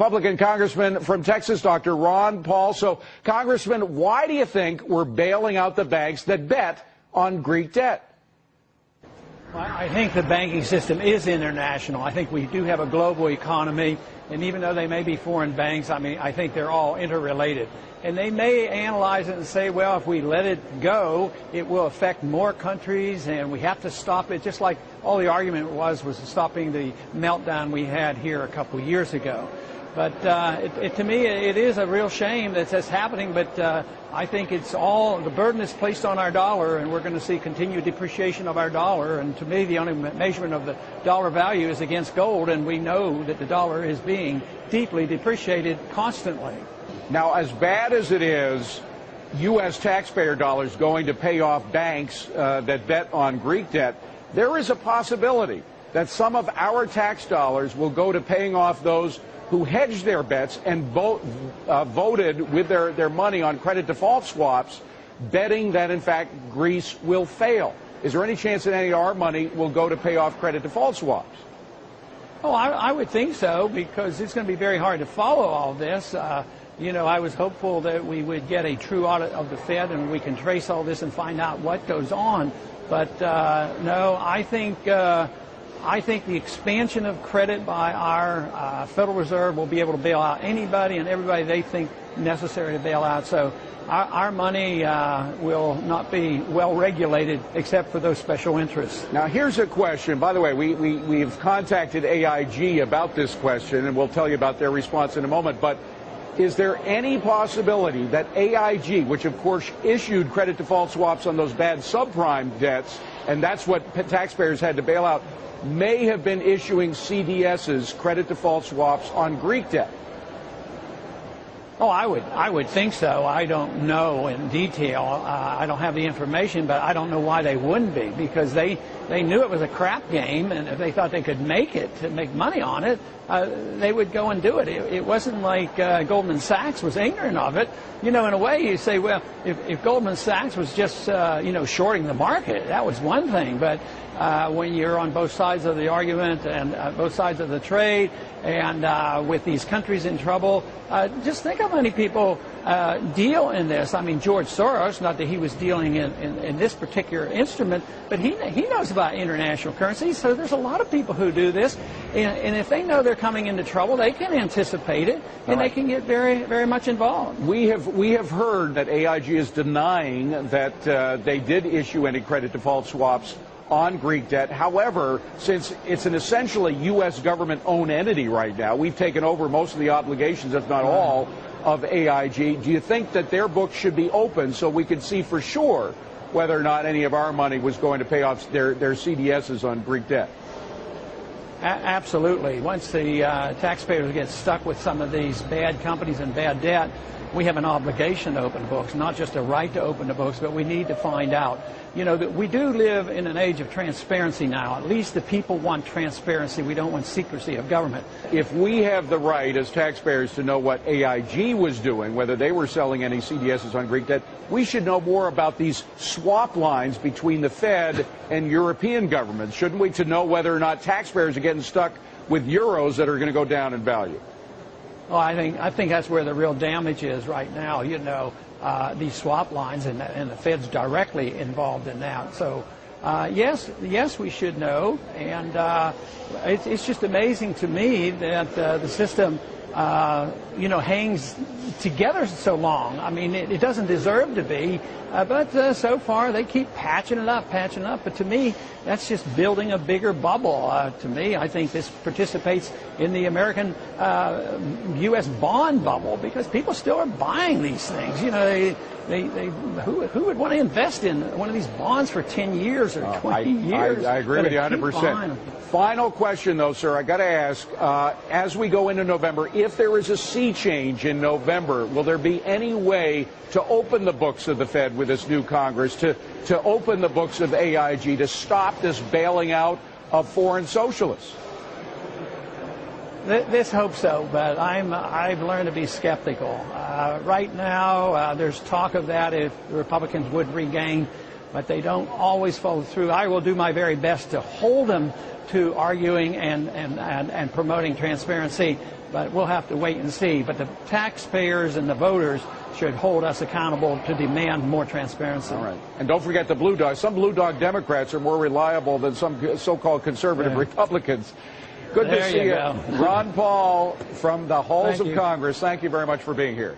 Republican Congressman from Texas, Dr. Ron Paul. So, Congressman, why do you think we're bailing out the banks that bet on Greek debt? Well, I think the banking system is international. I think we do have a global economy, and even though they may be foreign banks, I think they're all interrelated. And they may analyze it and say, well, if we let it go, it will affect more countries, and we have to stop it, just like all the argument was stopping the meltdown we had here a couple of years ago. But to me, it is a real shame that that's happening, but I think it's all, the burden is placed on our dollar, and we're going to see continued depreciation of our dollar. And to me, the only measurement of the dollar value is against gold, and we know that the dollar is being deeply depreciated constantly. Now, as bad as it is, U.S. taxpayer dollars going to pay off banks that bet on Greek debt, there is a possibility that some of our tax dollars will go to paying off those who hedged their bets and voted with their money on credit default swaps, betting that, in fact, Greece will fail. Is there any chance that any of our money will go to pay off credit default swaps? Oh, I would think so, because it's going to be very hard to follow all this. I was hopeful that we would get a true audit of the Fed and we can trace all this and find out what goes on. But no, I think the expansion of credit by our Federal Reserve will be able to bail out anybody and everybody they think necessary to bail out. So our money will not be well regulated except for those special interests. Now, here's a question. By the way, we've contacted AIG about this question, and we'll tell you about their response in a moment. But is there any possibility that AIG, which of course issued credit default swaps on those bad subprime debts, and that's what taxpayers had to bail out, may have been issuing CDS's credit default swaps on Greek debt? Oh, I would think so. I don't know in detail. I don't have the information, but I don't know why they wouldn't be, because they knew it was a crap game, and if they thought they could make it, to make money on it, they would go and do it. It wasn't like Goldman Sachs was ignorant of it. In a way, you say, well, if Goldman Sachs was just, shorting the market, that was one thing, but when you're on both sides of the argument and both sides of the trade, and with these countries in trouble, just think how many people deal in this. I mean, George Soros, not that he was dealing in this particular instrument, but he knows about international currency, so there's a lot of people who do this, and if they know they're coming into trouble, they can anticipate it, and they can get very, very much involved. We have heard that AIG is denying that they did issue any credit default swaps on Greek debt. However, since it's an essentially U.S. government-owned entity right now, we've taken over most of the obligations, if not all, of AIG. Do you think that their books should be open so we could see for sure whether or not any of our money was going to pay off their CDSs on Greek debt? Absolutely. Once the taxpayers get stuck with some of these bad companies and bad debt, we have an obligation to open books, not just a right to open the books, but we need to find out. That we do live in an age of transparency now. At least the people want transparency. We don't want secrecy of government. If we have the right as taxpayers to know what AIG was doing, whether they were selling any CDSs on Greek debt, we should know more about these swap lines between the Fed and European governments, shouldn't we, to know whether or not taxpayers are getting stuck with euros that are going to go down in value? Well, I think that's where the real damage is right now. These swap lines, and the Fed's directly involved in that. So, yes, we should know. And it's just amazing to me that the system, hangs together so long. I mean, it doesn't deserve to be, but so far they keep patching it up. But to me, that's just building a bigger bubble. To me, I think this participates in the American U.S. bond bubble, because people still are buying these things. Who would want to invest in one of these bonds for 10 years or 20 years? I agree with you 100%. Final question, though, sir. I got to ask, as we go into November, if there is a sea change in November, will there be any way to open the books of the Fed with this new Congress, to open the books of AIG, to stop this bailing out of foreign socialists? Let's hope so, but I've learned to be skeptical. Right now, there's talk of that if the Republicans would regain, but they don't always follow through. I will do my very best to hold them to arguing and promoting transparency, But we'll have to wait and see. But the taxpayers and the voters should hold us accountable to demand more transparency. All right. And don't forget the blue dog. Some blue dog Democrats are more reliable than some so-called conservative Republicans. Good to see you. Ron Paul from the halls of Congress. Thank you very much for being here.